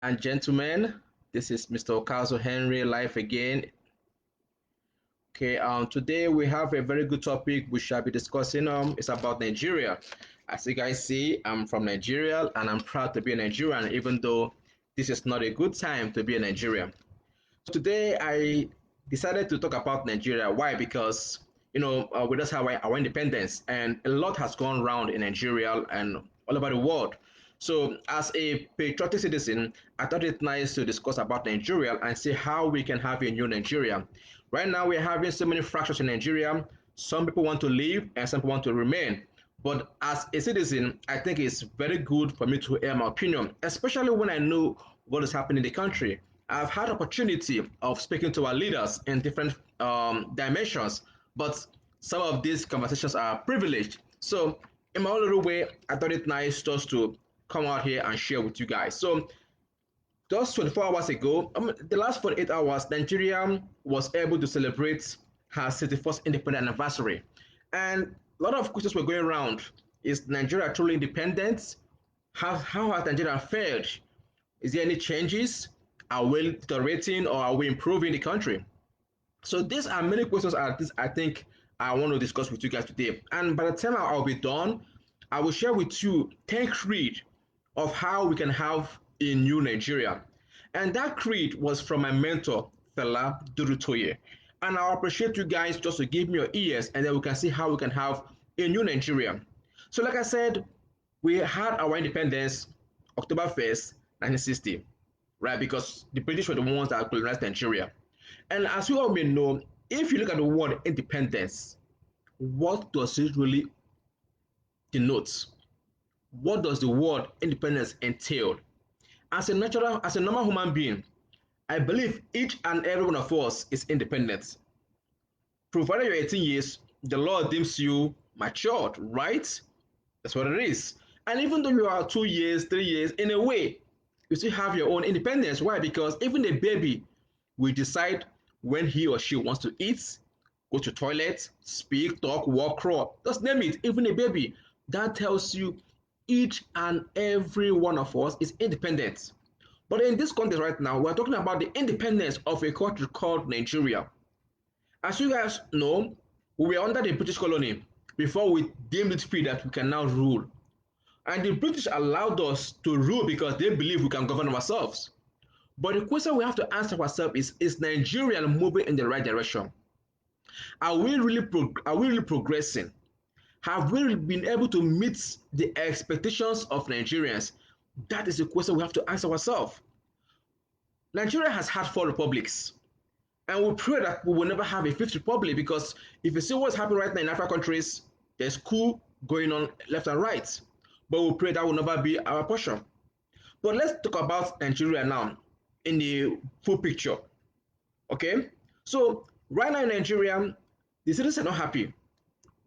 And gentlemen, this is Mr. Ukazu Henry live again. Okay, today we have a very good topic we shall be discussing. It's about Nigeria. As you guys see, I'm from Nigeria and I'm proud to be a Nigerian, even though this is not a good time to be a Nigerian. Today I decided to talk about Nigeria. Why? Because we just have our independence, and a lot has gone around in Nigeria and all over the world. So, as a patriotic citizen, I thought it nice to discuss about Nigeria and see how we can have a new Nigeria. Right now, we're having so many fractures in Nigeria. Some people want to leave, and some people want to remain. But as a citizen, I think it's very good for me to air my opinion, especially when I know what is happening in the country. I've had opportunity of speaking to our leaders in different dimensions, but some of these conversations are privileged. So, in my own little way, I thought it nice just to come out here and share with you guys. So, just 24 hours ago, the last 48 hours, Nigeria was able to celebrate her 61st independent anniversary. And a lot of questions were going around. Is Nigeria truly independent? How has Nigeria fared? Is there any changes? Are we deteriorating or are we improving the country? So these are many questions I think I want to discuss with you guys today. And by the time I'll be done, I will share with you 10 creed of how we can have a new Nigeria. And that creed was from my mentor, Fela Durutoye. And I appreciate you guys just to give me your ears and then we can see how we can have a new Nigeria. So like I said, we had our independence October 1st, 1960, right? Because the British were the ones that colonized Nigeria. And as you all may know, if you look at the word independence, what does it really denote? What does the word independence entail? As a normal human being, I believe each and every one of us is independent. Provided you're 18 years, the law deems you matured, right? That's what it is. And even though you are 2 years, 3 years, in a way, you still have your own independence. Why? Because even a baby will decide when he or she wants to eat, go to toilet, speak, talk, walk, crawl. Just name it. Even a baby. That tells you each and every one of us is independent. But in this context right now, we're talking about the independence of a country called Nigeria. As you guys know, we were under the British colony before we deemed it free that we can now rule. And the British allowed us to rule because they believe we can govern ourselves. But the question we have to answer ourselves is Nigeria moving in the right direction? Are we really progressing? Have we been able to meet the expectations of Nigerians? That is the question we have to ask ourselves. Nigeria has had four republics, and we pray that we will never have a fifth republic because if you see what's happening right now in African countries, there's coup going on left and right. But we pray that will never be our portion. But let's talk about Nigeria now in the full picture. Okay? So, right now in Nigeria, the citizens are not happy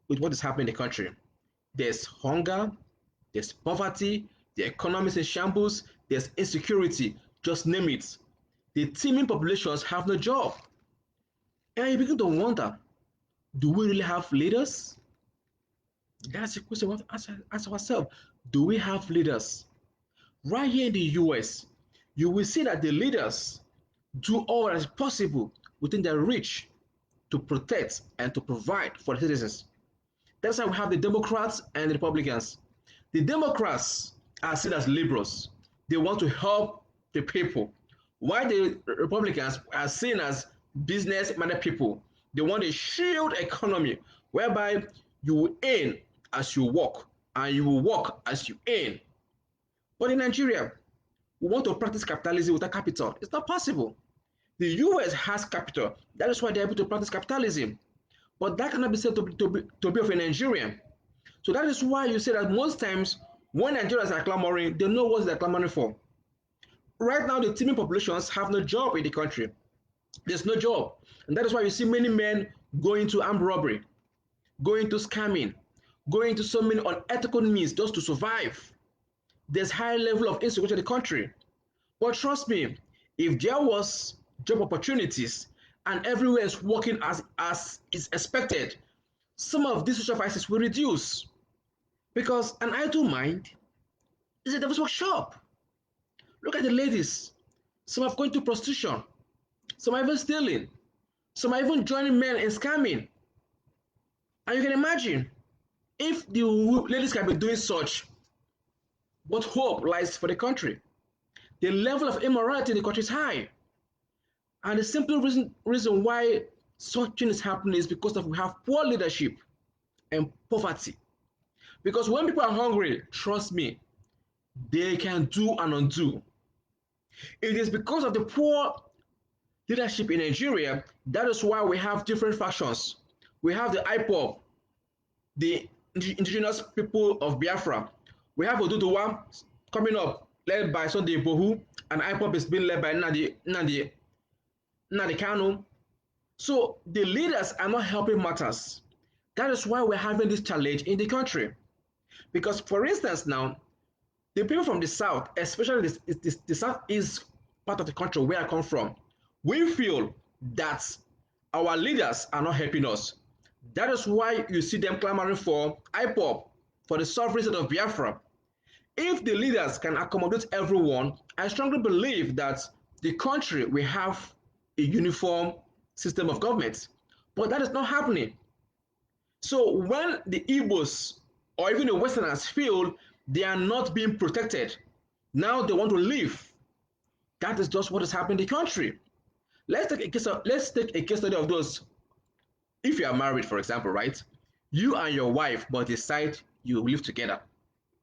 with what is happening in the country. There's hunger, there's poverty, the economy is in shambles, there's insecurity, just name it. The teeming populations have no job. And you begin to wonder, do we really have leaders? That's the question we have to ask ourselves. Do we have leaders? Right here in the US, you will see that the leaders do all that is possible within their reach to protect and to provide for the citizens. That's why we have the Democrats and the Republicans. The Democrats are seen as liberals. They want to help the people. While the Republicans are seen as business-minded people. They want a shield economy whereby you will earn as you work and you will work as you earn. But in Nigeria, we want to practice capitalism without capital. It's not possible. The US has capital. That is why they're able to practice capitalism. But that cannot be said to be of a Nigerian. So that is why you say that most times when Nigerians are clamoring, they know what they're clamoring for. Right now, the teeming populations have no job in the country. There's no job. And that is why you see many men going to armed robbery, going to scamming, going to so many unethical means just to survive. There's high level of insecurity in the country. But trust me, if there was job opportunities and everywhere is working as is expected, some of these social vices will reduce. Because an idle mind is a devil's workshop. Look at the ladies. Some have gone to prostitution. Some are even stealing. Some are even joining men in scamming. And you can imagine if the ladies can be doing such, what hope lies for the country? The level of immorality in the country is high. And the simple reason why such thing is happening is because of we have poor leadership and poverty. Because when people are hungry, trust me, they can do and undo. It is because of the poor leadership in Nigeria that is why we have different factions. We have the IPOB, the indigenous people of Biafra. We have Oduduwa coming up, led by Sunday Bohu, and IPOB is being led by Nnadi Kanu. So the leaders are not helping matters. That is why we're having this challenge in the country. Because, for instance, now, the people from the south, especially the southeast part of the country where I come from, we feel that our leaders are not helping us. That is why you see them clamoring for IPOB, for the sovereignty of Biafra. If the leaders can accommodate everyone, I strongly believe that the country will have a uniform system of government. But that is not happening. So when the Igbos or even the Westerners feel they are not being protected, now they want to leave. That is just what is happening in the country. Let's take a case study of those. If you are married, for example, right? You and your wife but decide you live together,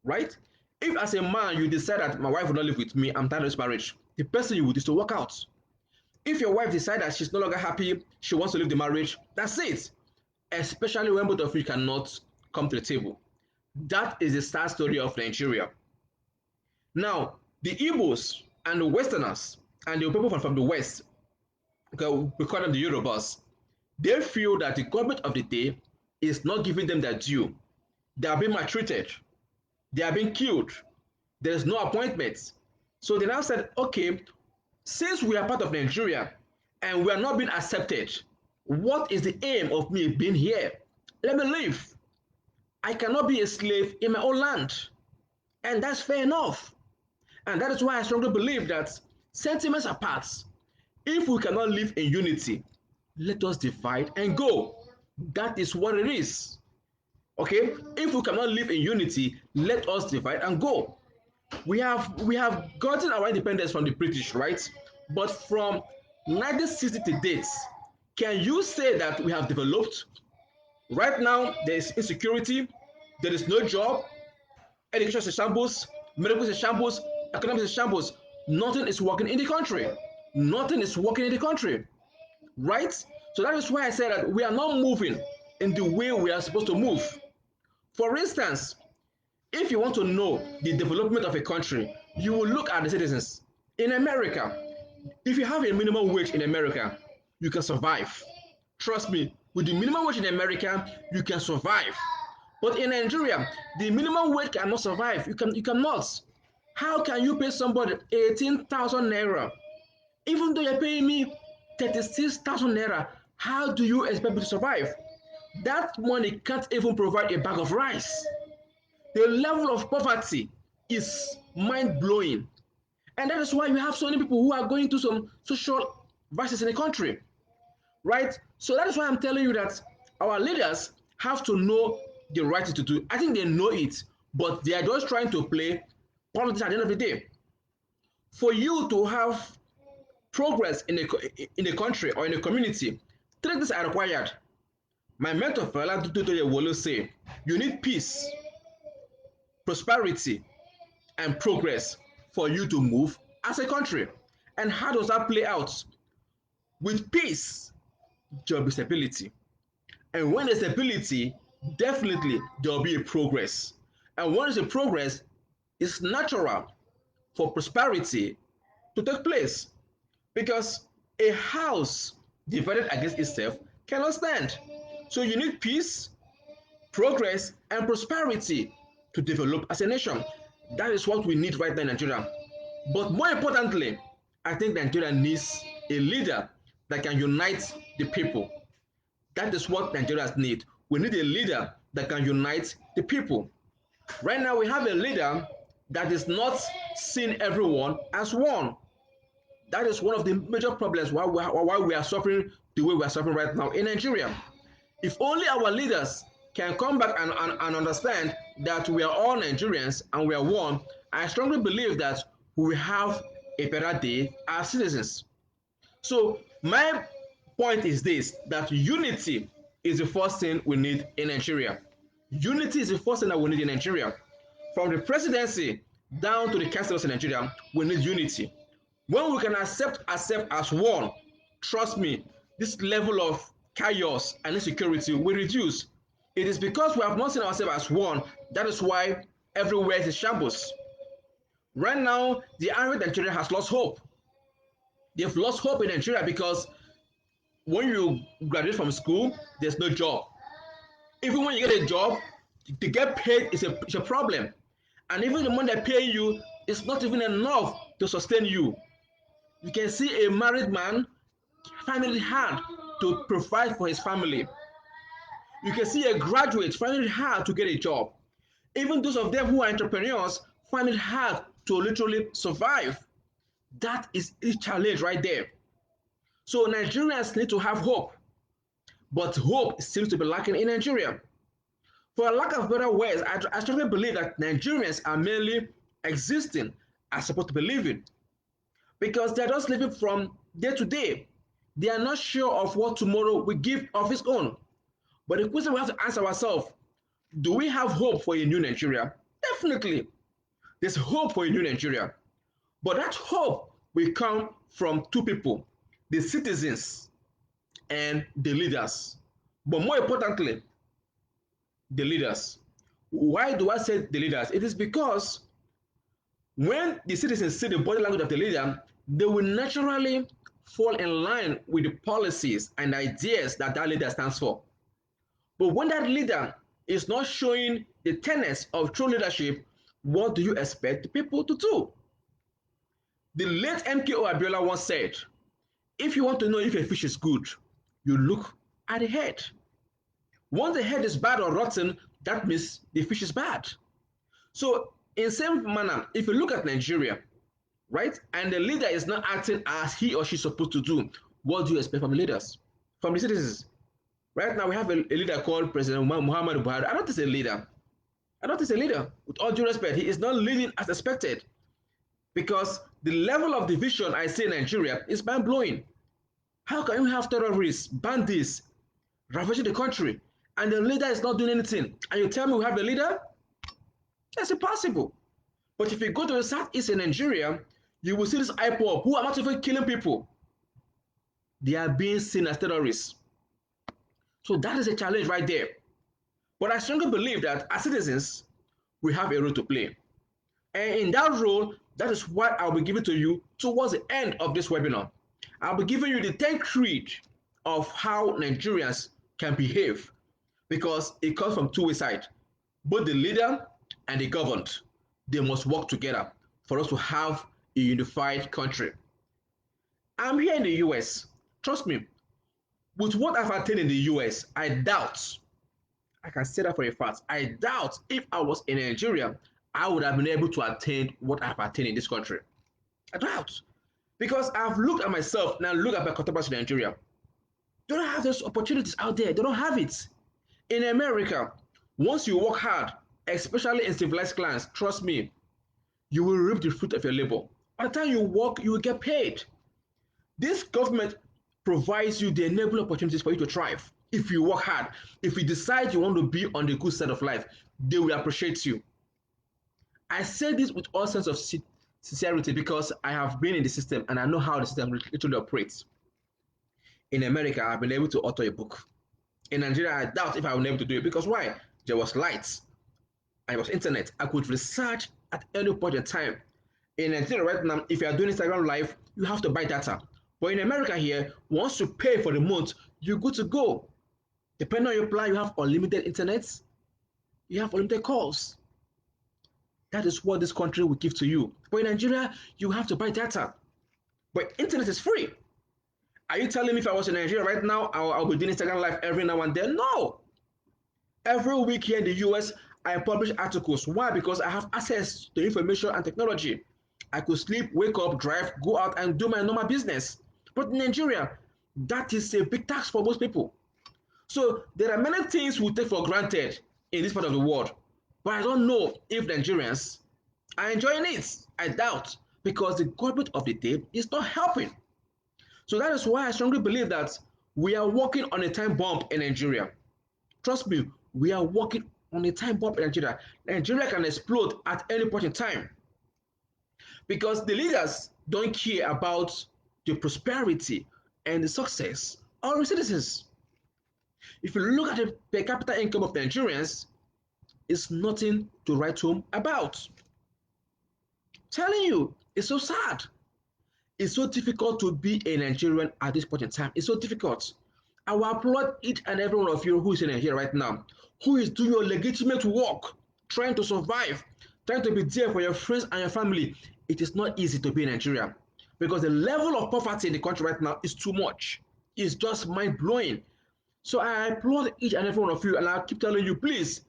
right? If as a man you decide that my wife will not live with me, I'm tired of this marriage, the person you would is to walk out. If your wife decides that she's no longer happy, she wants to leave the marriage, that's it. Especially when both of you cannot come to the table. That is the sad story of Nigeria. Now, the Igbos and the Westerners and the people from the West, okay, we call them the Yorubas, they feel that the government of the day is not giving them their due. They are being maltreated. They are being killed. There is no appointments. So they now said, okay, since we are part of Nigeria and we are not being accepted, what is the aim of me being here? Let me leave. I cannot be a slave in my own land. And that's fair enough. And that is why I strongly believe that sentiments apart, if we cannot live in unity, let us divide and go. That is what it is. Okay? If we cannot live in unity, let us divide and go. We have gotten our independence from the British, right? But from 1960 to date, can you say that we have developed? Right now, there is insecurity, there is no job, education is in shambles, medical is in shambles, economics is in shambles. Nothing is working in the country. Nothing is working in the country, right? So that is why I said that we are not moving in the way we are supposed to move. For instance, if you want to know the development of a country, you will look at the citizens. In America, if you have a minimum wage in America, you can survive. Trust me, with the minimum wage in America, you can survive. But in Nigeria, the minimum wage cannot survive. You cannot. How can you pay somebody 18,000 naira? Even though you're paying me 36,000 naira, how do you expect me to survive? That money can't even provide a bag of rice. The level of poverty is mind blowing. And that is why we have so many people who are going through some social vices in the country, right? So that is why I'm telling you that our leaders have to know the right thing to do. I think they know it, but they are just trying to play politics at the end of the day. For you to have progress in a country or in a community, three things are required. My mentor Fela Dutoye will say, you need peace, prosperity, and progress for you to move as a country. And how does that play out? With peace, there will be stability. And when there's stability, definitely there will be a progress. And when there's a progress, it's natural for prosperity to take place. Because a house divided against itself cannot stand. So you need peace, progress, and prosperity to develop as a nation. That is what we need right now in Nigeria. But more importantly, I think Nigeria needs a leader that can unite the people. That is what Nigerians need. We need a leader that can unite the people. Right now, we have a leader that is not seeing everyone as one. That is one of the major problems why we are suffering the way we are suffering right now in Nigeria. If only our leaders can come back and understand that we are all Nigerians and we are one, I strongly believe that we will have a better day as citizens. So my point is this, that unity is the first thing we need in Nigeria. Unity is the first thing that we need in Nigeria. From the presidency down to the councils in Nigeria, we need unity. When we can accept ourselves as one, trust me, this level of chaos and insecurity will reduce. It is because we have not seen ourselves as one, that is why everywhere is shambles. Right now, the average Nigerian has lost hope. They've lost hope in Nigeria because when you graduate from school, there's no job. Even when you get a job, to get paid is a problem. And even the money they pay you is not even enough to sustain you. You can see a married man finding it hard to provide for his family. You can see a graduate finding it hard to get a job. Even those of them who are entrepreneurs find it hard to literally survive. That is a challenge right there. So Nigerians need to have hope, but hope seems to be lacking in Nigeria. For a lack of better words, I strongly believe that Nigerians are merely existing as supposed to be living because they're just living from day to day. They are not sure of what tomorrow will give of its own. But the question we have to ask ourselves, do we have hope for a new Nigeria? Definitely. There's hope for a new Nigeria. But that hope will come from two people, the citizens and the leaders. But more importantly, the leaders. Why do I say the leaders? It is because when the citizens see the body language of the leader, they will naturally fall in line with the policies and ideas that that leader stands for. But when that leader is not showing the tenets of true leadership, what do you expect the people to do? The late MKO Abiola once said, if you want to know if a fish is good, you look at the head. Once the head is bad or rotten, that means the fish is bad. So, in same manner, if you look at Nigeria, right, and the leader is not acting as he or she is supposed to do, what do you expect from leaders, from the citizens? Right now, we have a leader called President Muhammad Buhari. I don't think he's a leader. I don't think he's a leader. With all due respect, he is not leading as expected because the level of division I see in Nigeria is mind blowing. How can you have terrorists, bandits, ravaging the country, and the leader is not doing anything? And you tell me we have a leader? That's impossible. But if you go to the southeast in Nigeria, you will see this IPOB who are not even killing people. They are being seen as terrorists. So that is a challenge right there. But I strongly believe that as citizens, we have a role to play. And in that role, that is what I'll be giving to you towards the end of this webinar. I'll be giving you the 10 creed of how Nigerians can behave because it comes from two sides. Both the leader and the governed, they must work together for us to have a unified country. I'm here in the US. Trust me, with what I've attained in the US, I can say that for a fact, I doubt if I was in Nigeria, I would have been able to attain what I've attained in this country. I doubt. Because I've looked at myself and I look at my contemporaries in Nigeria. They don't have those opportunities out there. They don't have it. In America, once you work hard, especially in civilized clans, trust me, you will reap the fruit of your labor. By the time you work, you will get paid. This government provides you the enable opportunities for you to thrive. If you work hard, if you decide you want to be on the good side of life, they will appreciate you. I say this with all sense of sincerity because I have been in the system and I know how the system literally operates. In America, I've been able to author a book. In Nigeria, I doubt if I will be able to do it because why? There was lights and there was internet. I could research at any point in time. In Nigeria right now, if you are doing Instagram live, you have to buy data. But in America here, once you pay for the month, you're good to go. Depending on your plan, you have unlimited internet, you have unlimited calls. That is what this country will give to you. But in Nigeria, you have to buy data. But internet is free. Are you telling me if I was in Nigeria right now, I'll be doing Instagram live every now and then? No. Every week here in the US, I publish articles. Why? Because I have access to information and technology. I could sleep, wake up, drive, go out and do my normal business. But in Nigeria, that is a big task for most people. So there are many things we take for granted in this part of the world. But I don't know if Nigerians are enjoying it. I doubt, because the government of the day is not helping. So that is why I strongly believe that we are working on a time bomb in Nigeria. Trust me, we are working on a time bomb in Nigeria. Nigeria can explode at any point in time because the leaders don't care about the prosperity and the success of the citizens. If you look at the per capita income of Nigerians, it's nothing to write home about. Telling you, it's so sad. It's so difficult to be a Nigerian at this point in time. It's so difficult. I will applaud each and every one of you who is in here right now, who is doing your legitimate work, trying to survive, trying to be there for your friends and your family. It is not easy to be in Nigeria because the level of poverty in the country right now is too much. It's just mind blowing. So I applaud each and every one of you, and I'll keep telling you, please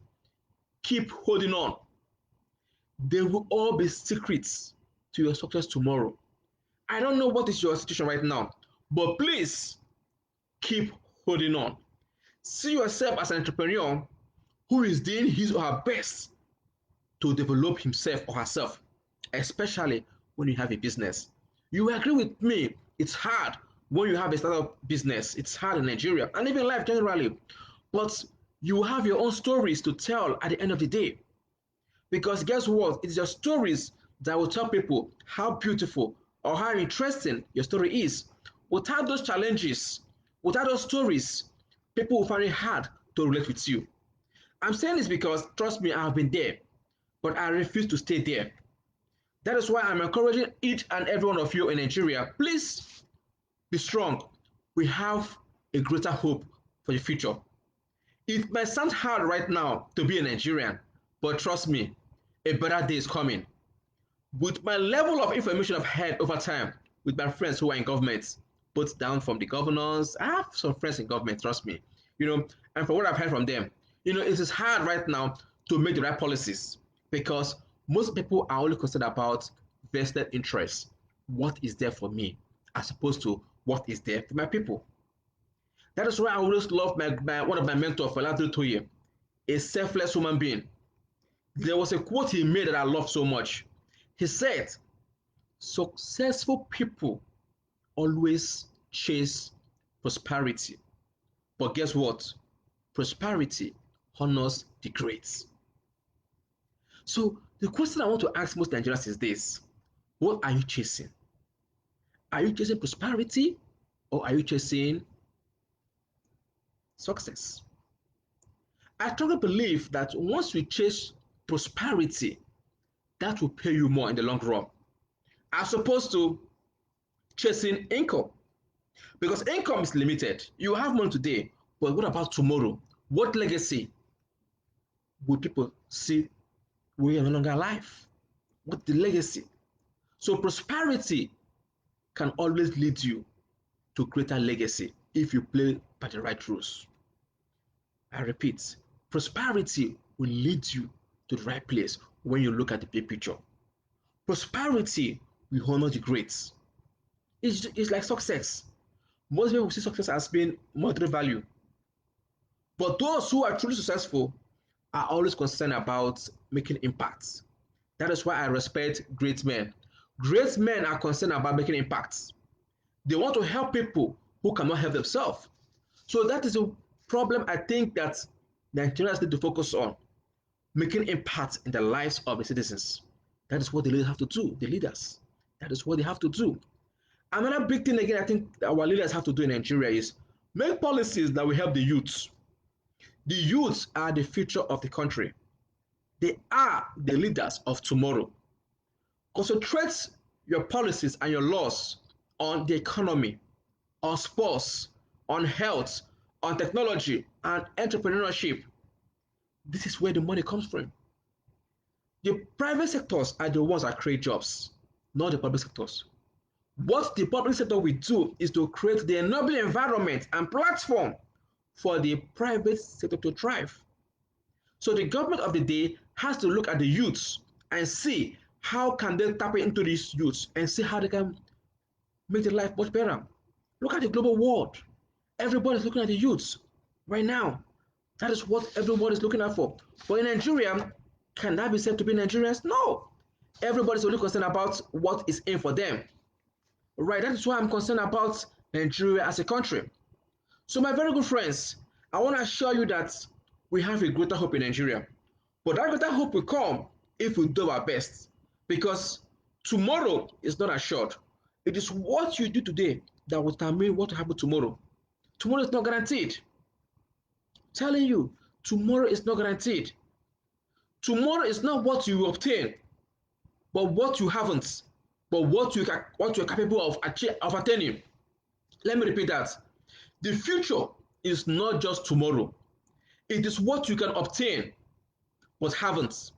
keep holding on. There will all be secrets to your success tomorrow. I don't know what is your situation right now, but please keep holding on. See yourself as an entrepreneur who is doing his or her best to develop himself or herself, especially when you have a business. You will agree with me, it's hard when you have a startup business. It's hard in Nigeria and even life generally. But you have your own stories to tell at the end of the day. Because guess what? It's your stories that will tell people how beautiful or how interesting your story is. Without those challenges, without those stories, people will find it hard to relate with you. I'm saying this because, trust me, I have been there, but I refuse to stay there. That is why I'm encouraging each and every one of you in Nigeria, please be strong. We have a greater hope for the future. It might sound hard right now to be a Nigerian, but trust me, a better day is coming. With my level of information I've had over time with my friends who are in government, both down from the governors, I have some friends in government, trust me, and from what I've heard from them, it is hard right now to make the right policies because most people are only concerned about vested interests. What is there for me as opposed to what is there for my people? That is why I always love my one of my mentors, Faladri Toye, a selfless human being. There was a quote he made that I love so much. He said, successful people always chase prosperity. But guess what? Prosperity honors the great. So the question I want to ask most Nigerians is this: what are you chasing? Are you chasing prosperity or are you chasing success? I strongly believe that once you chase prosperity, that will pay you more in the long run, as opposed to chasing income. Because income is limited. You have money today, but what about tomorrow? What legacy will people see when you're no longer alive? What's the legacy? So prosperity can always lead you to greater legacy if you play by the right rules. I repeat, prosperity will lead you to the right place when you look at the big picture. Prosperity will honor the greats. It's like success. Most people see success as being monetary value. But those who are truly successful are always concerned about making impacts. That is why I respect great men. Great men are concerned about making impacts. They want to help people who cannot help themselves. So that is a problem I think that Nigerians need to focus on, making impact in the lives of the citizens. That is what the leaders have to do, the leaders. That is what they have to do. Another big thing again I think our leaders have to do in Nigeria is make policies that will help the youth. The youths are the future of the country. They are the leaders of tomorrow. Concentrate your policies and your laws on the economy, on sports, on health, on technology, and entrepreneurship. This is where the money comes from. The private sectors are the ones that create jobs, not the public sectors. What the public sector will do is to create the enabling environment and platform for the private sector to thrive. So the government of the day has to look at the youths and see how can they tap into these youths and see how they can make their life much better. Look at the global world. Everybody's looking at the youths right now. That is what everyone is looking out for. But in Nigeria, can that be said to be Nigerians? No. Everybody's only concerned about what is in for them. Right, that is why I'm concerned about Nigeria as a country. So, my very good friends, I want to assure you that we have a greater hope in Nigeria. But that greater hope will come if we do our best. Because tomorrow is not assured. It is what you do today that will determine what will happen tomorrow. Tomorrow is not guaranteed. I'm telling you, tomorrow is not guaranteed. Tomorrow is not what you will obtain, but what you haven't, but what you're capable of attaining. Let me repeat that. The future is not just tomorrow. It is what you can obtain but haven't.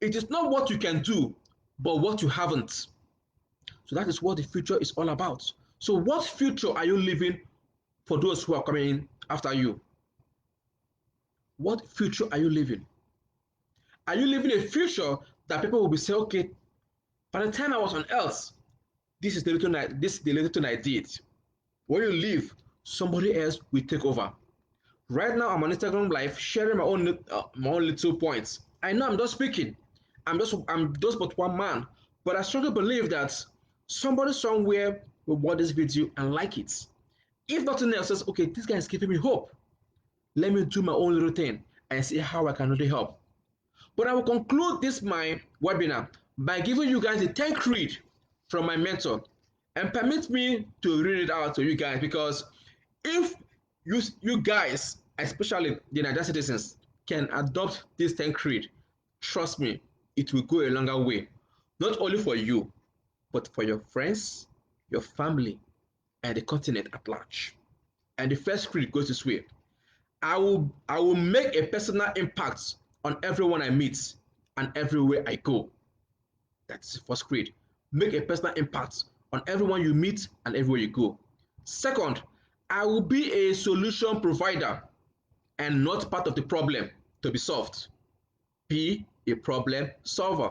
It is not what you can do but what you haven't. So that is what the future is all about. So what future are you living for those who are coming after you? What future are you living? Are you living a future that people will be saying, okay, by the time I was on earth, this is the little thing I did. When you leave, somebody else will take over. Right now, I'm on Instagram Live sharing my own little points. I know I'm just speaking. I'm just but one man, but I strongly believe that somebody somewhere will watch this video and like it. If nothing else says, okay, this guy is giving me hope. Let me do my own little thing and see how I can really help. But I will conclude this my webinar by giving you guys the 10 creed from my mentor, and permit me to read it out to you guys, because if you guys, especially the Nigerian citizens, can adopt this 10 creed, trust me, it will go a longer way, not only for you, but for your friends, your family, and the continent at large. And the first creed goes this way: I will make a personal impact on everyone I meet and everywhere I go. That's the first creed. Make a personal impact on everyone you meet and everywhere you go. Second, I will be a solution provider and not part of the problem to be solved. Be a problem solver.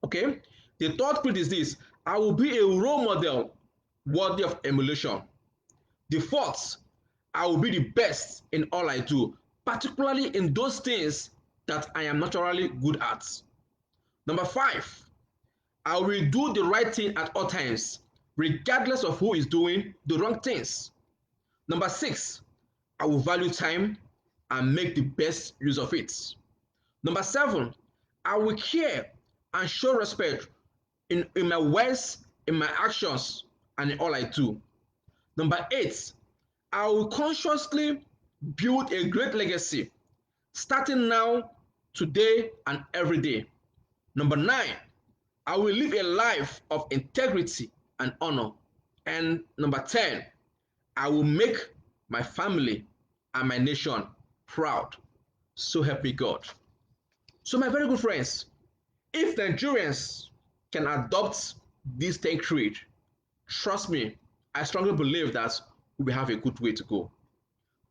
Okay? The third creed is this: I will be a role model worthy of emulation. The fourth, I will be the best in all I do, particularly in those things that I am naturally good at. Number five, I will do the right thing at all times, regardless of who is doing the wrong things. Number six, I will value time and make the best use of it. Number seven, I will care and show respect in my words, in my actions, and in all I do. Number eight, I will consciously build a great legacy, starting now, today, and every day. Number nine, I will live a life of integrity and honor. And number 10, I will make my family and my nation proud. So help me God. So, my very good friends, if Nigerians can adopt this 10 creed, trust me, I strongly believe that we have a good way to go.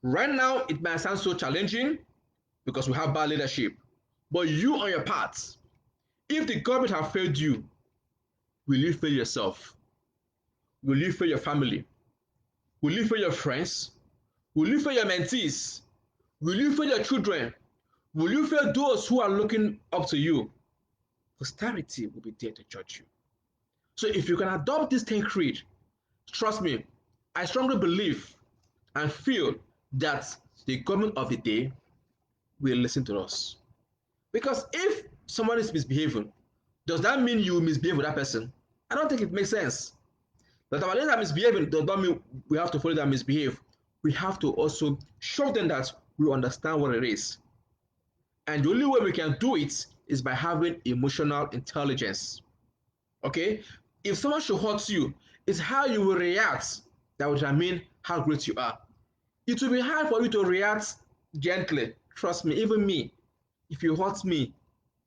Right now, it might sound so challenging because we have bad leadership. But you on your part, if the government have failed you, will you fail yourself? Will you fail your family? Will you fail your friends? Will you fail your mentees? Will you fail your children? Will you fail those who are looking up to you? Posterity will be there to judge you. So if you can adopt this 10 creed, trust me, I strongly believe and feel that the government of the day will listen to us. Because if someone is misbehaving, does that mean you misbehave with that person? I don't think it makes sense. That our leaders are misbehaving does not mean we have to follow them misbehave. We have to also show them that we understand what it is. And the only way we can do it is by having emotional intelligence. Okay? If someone should hurt you, it's how you will react that will determine how great you are. It will be hard for you to react gently. Trust me, even me. If you hurt me,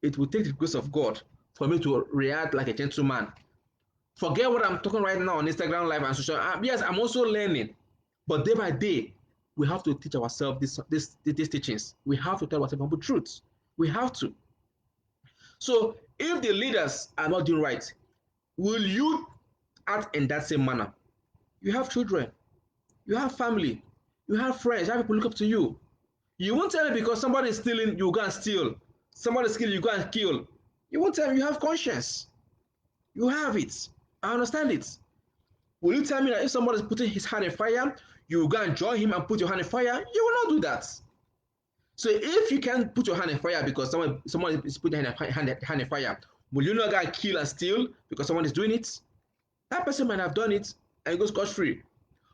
it will take the grace of God for me to react like a gentleman. Forget what I'm talking right now on Instagram Live and social. Yes, I'm also learning, but day by day, we have to teach ourselves these teachings. We have to tell ourselves humble truths. We have to. So if the leaders are not doing right, will you act in that same manner? You have children, you have family, you have friends, you have people look up to you. You won't tell me because somebody is stealing, you go and steal. Somebody is killing, you go and kill. You won't tell me you have conscience. You have it. I understand it. Will you tell me that if somebody is putting his hand in fire, you will go and join him and put your hand in fire? You will not do that. So if you can put your hand in fire because someone is putting hand in fire, will you not go and kill and steal because someone is doing it? That person might have done it and it goes scot free.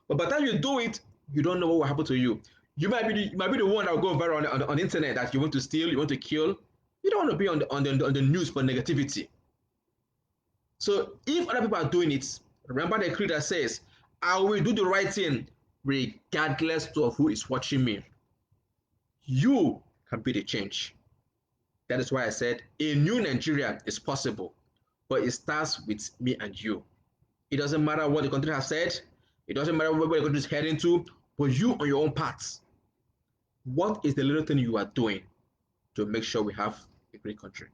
But by the time you do it, you don't know what will happen to you. You might be the one that will go viral on the internet that you want to steal, you want to kill. You don't want to be on the news for negativity. So if other people are doing it, remember the creed that says, I will do the right thing regardless of who is watching me. You can be the change. That is why I said a new Nigeria is possible, but it starts with me and you. It doesn't matter what the country has said, it doesn't matter where the country is heading to, but you on your own path. What is the little thing you are doing to make sure we have a great country?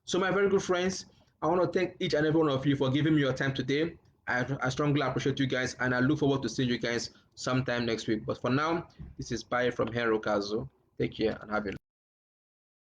So, my very good friends, I want to thank each and every one of you for giving me your time today. I strongly appreciate you guys, and I look forward to seeing you guys sometime next week. But for now, this is bye from here, Ukazu. Take care and have a